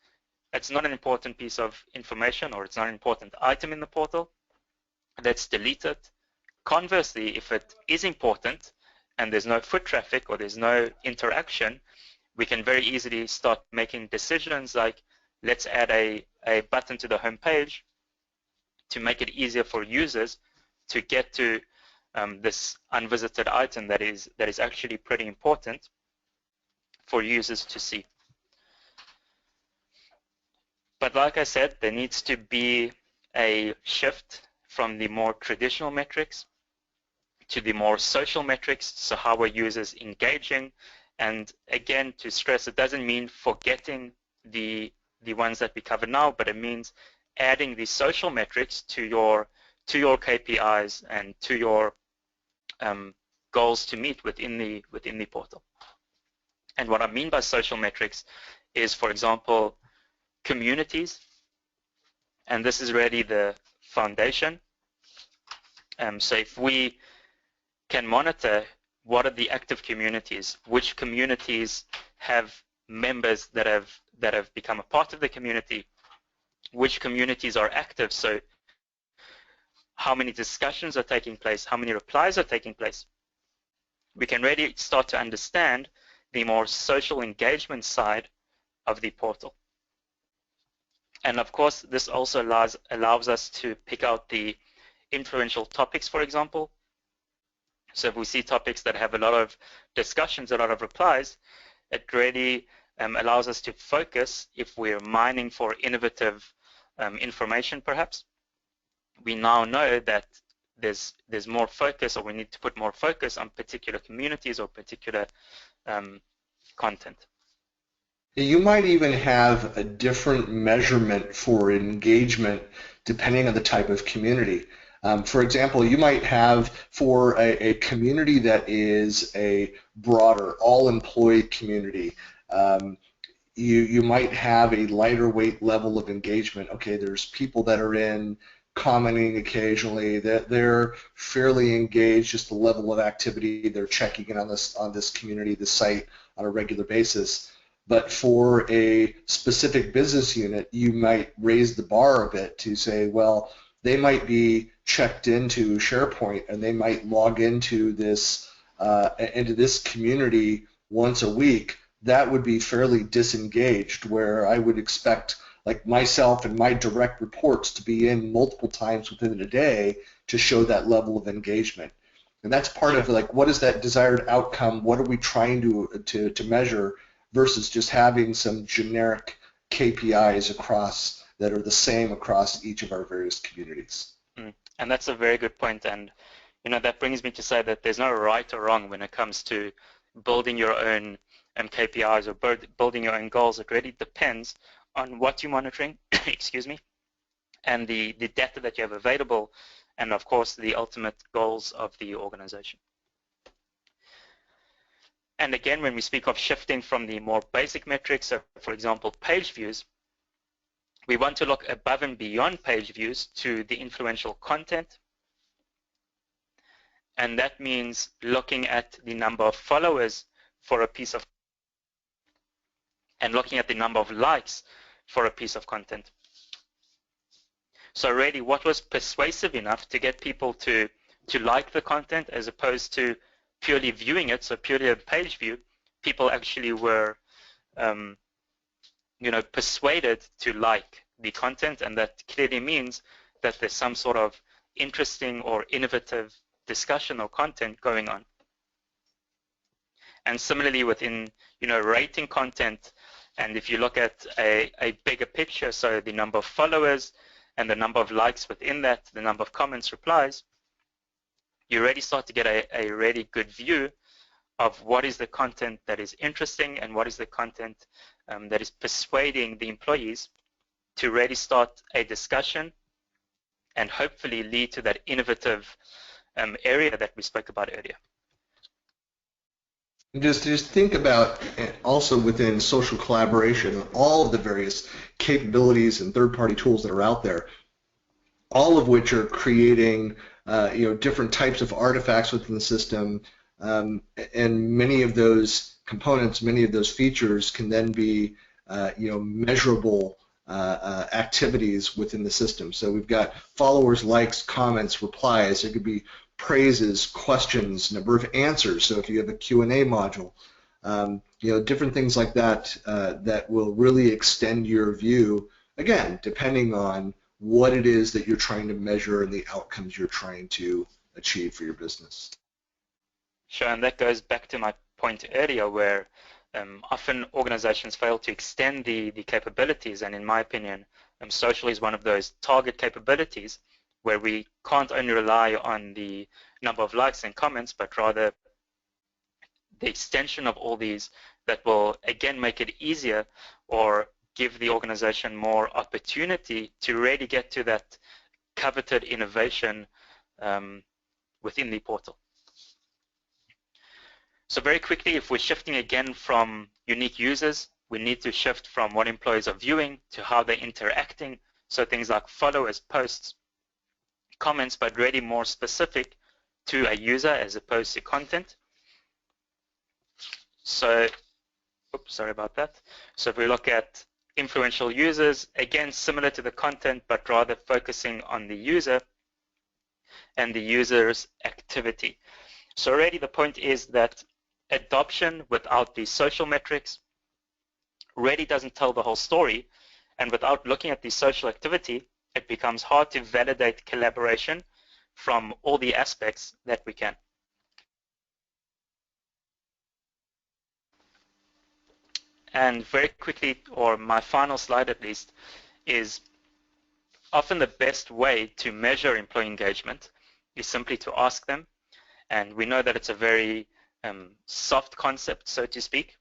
S3: it's not an important piece of information or it's not an important item in the portal. Let's delete it. Conversely, if it is important and there's no foot traffic or there's no interaction, we can very easily start making decisions like, let's add a button to the home page to make it easier for users to get to this unvisited item that is actually pretty important for users to see. But like I said, there needs to be a shift from the more traditional metrics to the more social metrics, so how are users engaging? And again, to stress, it doesn't mean forgetting the ones that we cover now, but it means adding the social metrics to your KPIs and to your goals to meet within the portal. And what I mean by social metrics is, for example, communities, and this is really the foundation. So if we can monitor what are the active communities, which communities have members that have become a part of the community, which communities are active, so how many discussions are taking place, how many replies are taking place, we can really start to understand the more social engagement side of the portal. And of course, this also allows us to pick out the influential topics, for example. So if we see topics that have a lot of discussions, a lot of replies, it really allows us to focus. If we're mining for innovative information, perhaps, we now know that there's more focus, or we need to put more focus on particular communities or particular content.
S2: You might even have a different measurement for engagement depending on the type of community. For example, you might have for a community that is a broader, all-employee community, you might have a lighter weight level of engagement. Okay, there's people that are in commenting occasionally, that they're fairly engaged, just the level of activity, they're checking in on this community, this site on a regular basis. But for a specific business unit, you might raise the bar a bit to say, well, they might be checked into SharePoint and they might log into this community once a week. That would be fairly disengaged, where I would expect like myself and my direct reports to be in multiple times within a day to show that level of engagement. And that's part of like, what is that desired outcome? What are we trying to measure versus just having some generic KPIs across that are the same across each of our various communities.
S3: And that's a very good point. And that brings me to say that there's no right or wrong when it comes to building your own KPIs or building your own goals. It really depends on what you're monitoring, excuse me, and the data that you have available, and of course the ultimate goals of the organization. And again, when we speak of shifting from the more basic metrics, so for example, page views, we want to look above and beyond page views to the influential content. And that means looking at the number of followers for a piece of, and looking at the number of likes for a piece of content. So really, what was persuasive enough to get people to like the content as opposed to purely viewing it, so purely a page view, people actually were persuaded to like the content, and that clearly means that there's some sort of interesting or innovative discussion or content going on. And similarly within, rating content, and if you look at a bigger picture, so the number of followers and the number of likes within that, the number of comments, replies, you already start to get a really good view of what is the content that is interesting and what is the content that is persuading the employees to really start a discussion and hopefully lead to that innovative area that we spoke about earlier.
S2: Just think about also within social collaboration, all of the various capabilities and third-party tools that are out there, all of which are creating different types of artifacts within the system, and many of those components, many of those features can then be measurable activities within the system. So we've got followers, likes, comments, replies. There could be praises, questions, number of answers. So if you have a Q&A module, different things like that that will really extend your view, again, depending on what it is that you're trying to measure and the outcomes you're trying to achieve for your business.
S3: Sure, and that goes back to my point earlier where often organizations fail to extend the capabilities, and in my opinion, social is one of those target capabilities where we can't only rely on the number of likes and comments, but rather the extension of all these that will again make it easier or give the organization more opportunity to really get to that coveted innovation within the portal. So very quickly, if we're shifting again from unique users, we need to shift from what employees are viewing to how they're interacting. So things like followers, posts, comments, but really more specific to a user as opposed to content. So, oops, sorry about that. So if we look at influential users, again, similar to the content, but rather focusing on the user and the user's activity. So already the point is that adoption without these social metrics really doesn't tell the whole story, and without looking at the social activity, it becomes hard to validate collaboration from all the aspects that we can. And very quickly, or my final slide at least, is often the best way to measure employee engagement is simply to ask them. And we know that it's a very soft concept, so to speak,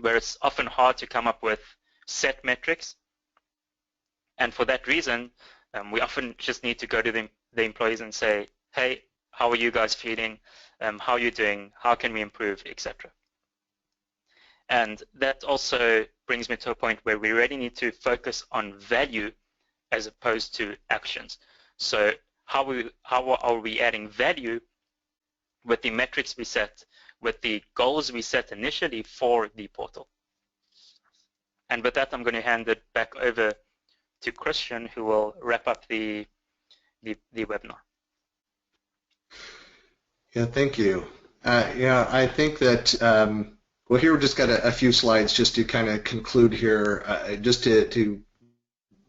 S3: where it's often hard to come up with set metrics. And for that reason, we often just need to go to the employees and say, hey, how are you guys feeling? How are you doing? How can we improve, etc. And that also brings me to a point where we really need to focus on value as opposed to actions. So how are we adding value with the metrics we set, with the goals we set initially for the portal? And with that, I'm going to hand it back over to Christian, who will wrap up the webinar.
S2: Yeah, thank you. Yeah, I think that, well, here we've just got a few slides just to kind of conclude here, just to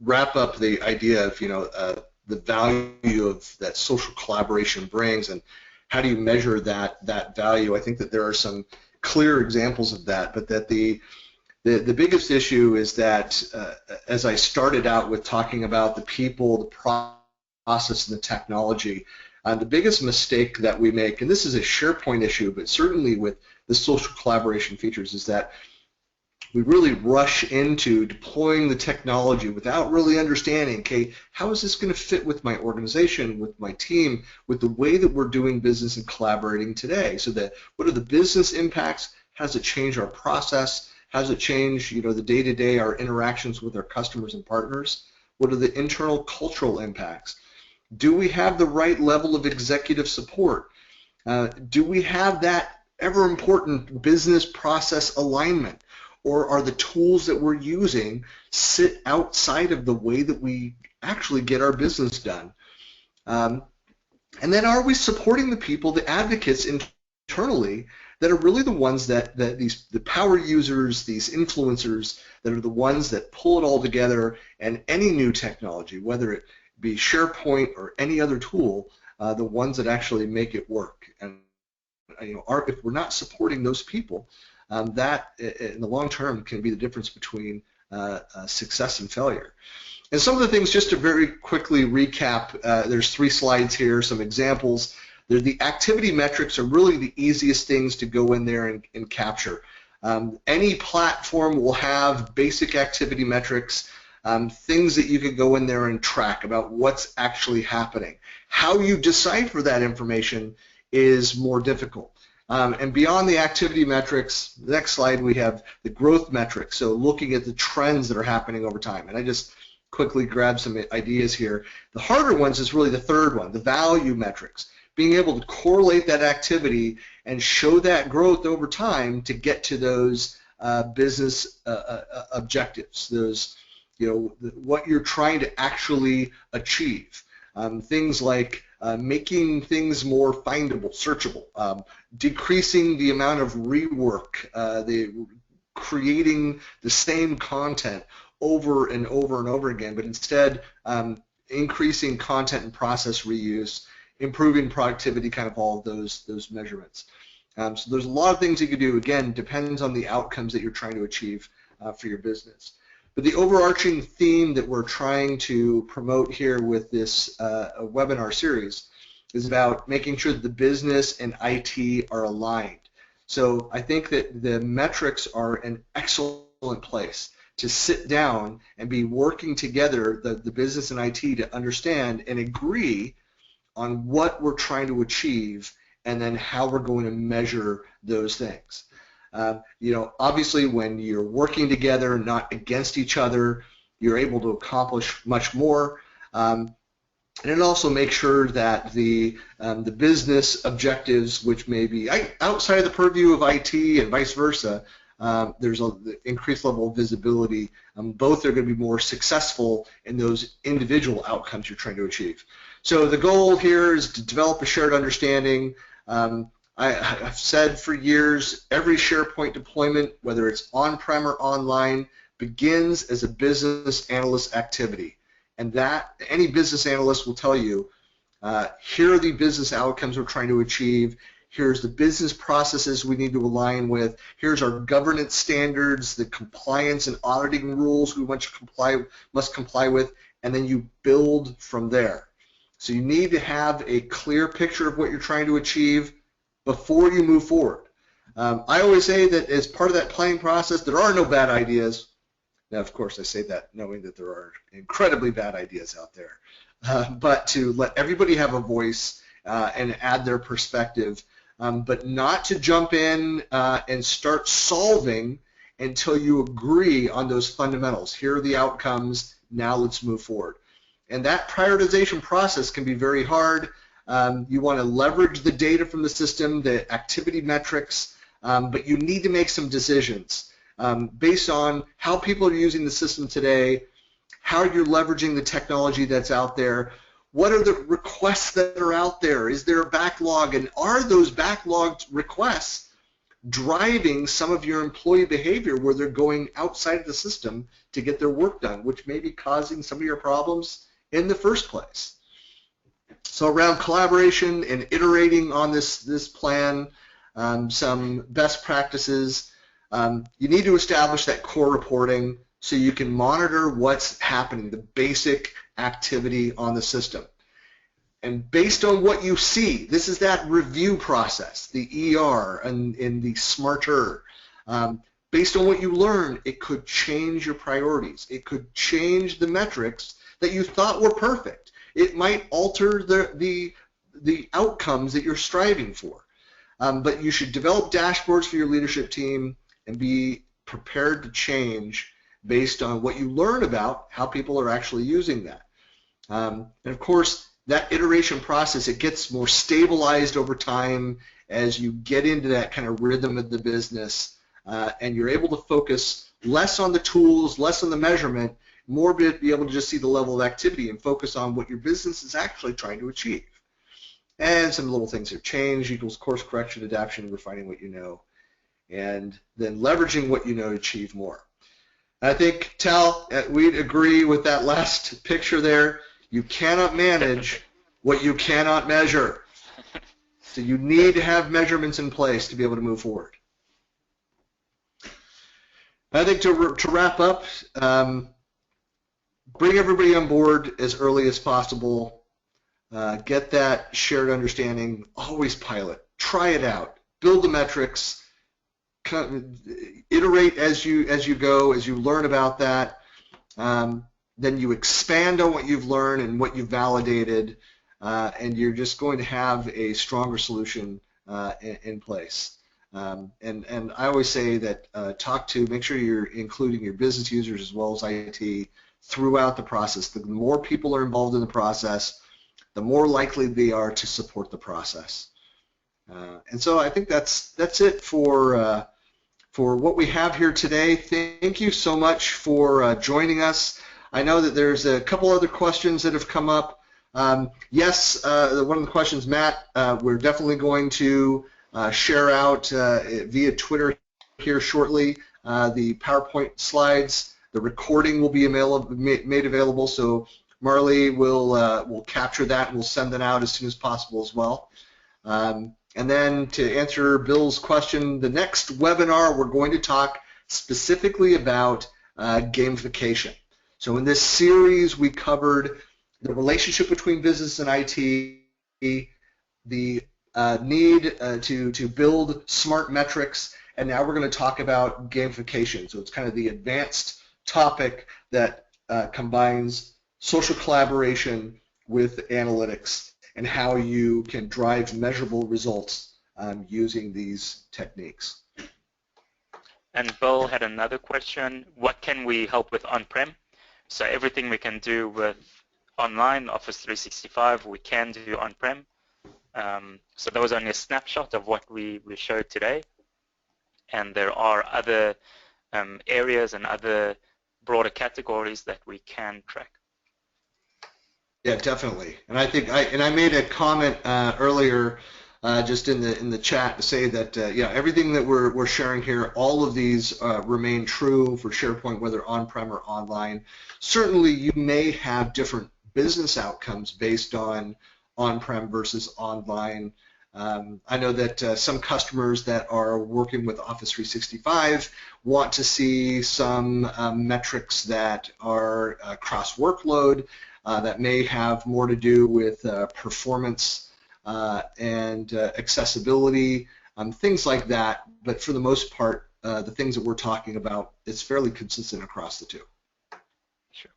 S2: wrap up the idea of, the value of that social collaboration brings and how do you measure that value. I think that there are some clear examples of that, but that the biggest issue is that, as I started out with talking about the people, the process, and the technology, the biggest mistake that we make, and this is a SharePoint issue, but certainly with the social collaboration features, is that we really rush into deploying the technology without really understanding, okay, how is this going to fit with my organization, with my team, with the way that we're doing business and collaborating today? So that what are the business impacts? How does it change our process? How does it change, the day-to-day, our interactions with our customers and partners? What are the internal cultural impacts? Do we have the right level of executive support? Do we have that ever important business process alignment? Or are the tools that we're using sit outside of the way that we actually get our business done? And then are we supporting the people, the advocates internally that are really the ones that the power users, these influencers, that are the ones that pull it all together, and any new technology, whether it be SharePoint or any other tool, the ones that actually make it work. And if we're not supporting those people, that in the long term can be the difference between success and failure. And some of the things, just to very quickly recap, there's 3 slides here, some examples. The activity metrics are really the easiest things to go in there and capture. Any platform will have basic activity metrics, things that you can go in there and track about what's actually happening. How you decipher that information is more difficult. And beyond the activity metrics, the next slide we have the growth metrics, so looking at the trends that are happening over time. And I just quickly grabbed some ideas here. The harder ones is really the third one, the value metrics, being able to correlate that activity and show that growth over time to get to those business objectives, those, what you're trying to actually achieve. things like making things more findable, searchable, decreasing the amount of rework, creating the same content over and over and over again, but instead increasing content and process reuse, improving productivity, kind of all of those measurements. So there's a lot of things you can do. Again, depends on the outcomes that you're trying to achieve for your business. But the overarching theme that we're trying to promote here with this webinar series is about making sure that the business and IT are aligned. So I think that the metrics are an excellent place to sit down and be working together, the business and IT, to understand and agree on what we're trying to achieve and then how we're going to measure those things. Obviously when you're working together, not against each other, you're able to accomplish much more. And it also makes sure that the business objectives, which may be outside of the purview of IT and vice versa, there's an increased level of visibility. Both are going to be more successful in those individual outcomes you're trying to achieve. So the goal here is to develop a shared understanding. I've said for years, every SharePoint deployment, whether it's on-prem or online, begins as a business analyst activity. And that any business analyst will tell you, here are the business outcomes we're trying to achieve. Here's the business processes we need to align with. Here's our governance standards, the compliance and auditing rules we must comply with, and then you build from there. So you need to have a clear picture of what you're trying to achieve before you move forward. I always say that as part of that planning process, there are no bad ideas. Now, of course, I say that knowing that there are incredibly bad ideas out there. But to let everybody have a voice and add their perspective, but not to jump in and start solving until you agree on those fundamentals. Here are the outcomes. Now let's move forward. And that prioritization process can be very hard. You want to leverage the data from the system, the activity metrics, but you need to make some decisions based on how people are using the system today, how you're leveraging the technology that's out there, what are the requests that are out there, is there a backlog, and are those backlogged requests driving some of your employee behavior where they're going outside of the system to get their work done, which may be causing some of your problems in the first place. So around collaboration and iterating on this plan, some best practices, you need to establish that core reporting so you can monitor what's happening, the basic activity on the system. And based on what you see, this is that review process, the ER and the smarter. Based on what you learn, it could change your priorities. It could change the metrics that you thought were perfect. It might alter the outcomes that you're striving for. But you should develop dashboards for your leadership team and be prepared to change based on what you learn about how people are actually using that. And of course, that iteration process, it gets more stabilized over time as you get into that kind of rhythm of the business, and you're able to focus less on the tools, less on the measurement, more be able to just see the level of activity and focus on what your business is actually trying to achieve. And some little things have changed, equals course correction, adaptation, refining what you know, and then leveraging what you know to achieve more. I think, Tal, we'd agree with that last picture there. You cannot manage what you cannot measure. So you need to have measurements in place to be able to move forward. I think to wrap up, bring everybody on board as early as possible. Get that shared understanding. Always pilot. Try it out. Build the metrics. Iterate as you go, as you learn about that. Then you expand on what you've learned and what you've validated, and you're just going to have a stronger solution in place. And I always say that make sure you're including your business users as well as IT throughout the process. The more people are involved in the process, the more likely they are to support the process. And so I think that's it for what we have here today. Thank you so much for joining us. I know that there's a couple other questions that have come up. Yes, one of the questions, Matt, we're definitely going to share out via Twitter here shortly the PowerPoint slides. The recording will be made available, so Marley will capture that and we'll send that out as soon as possible as well. And then to answer Bill's question, the next webinar we're going to talk specifically about gamification. So in this series we covered the relationship between business and IT, the need to build smart metrics, and now we're going to talk about gamification. So it's kind of the advanced topic that combines social collaboration with analytics and how you can drive measurable results using these techniques.
S3: And Bill had another question. What can we help with on-prem? So everything we can do with online, Office 365, we can do on-prem. So that was only a snapshot of what we showed today. And there are other areas and other broader categories that we can track.
S2: Yeah, definitely. And I think I made a comment earlier just in the chat to say that yeah, everything that we're sharing here, all of these remain true for SharePoint, whether on-prem or online. Certainly, you may have different business outcomes based on on-prem versus online. I know that some customers that are working with Office 365 want to see some metrics that are cross-workload, that may have more to do with performance and accessibility, things like that. But for the most part, the things that we're talking about, it's fairly consistent across the two.
S3: Sure.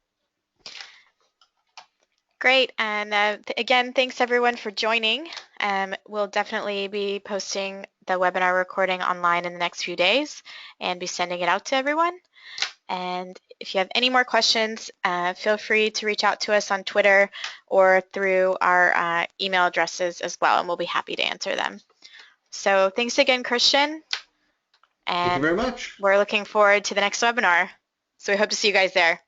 S1: Great, and again, thanks everyone for joining. We'll definitely be posting the webinar recording online in the next few days and be sending it out to everyone. And if you have any more questions, feel free to reach out to us on Twitter or through our email addresses as well, and we'll be happy to answer them. So thanks again, Christian. And
S2: thank you very much.
S1: We're looking forward to the next webinar. So we hope to see you guys there.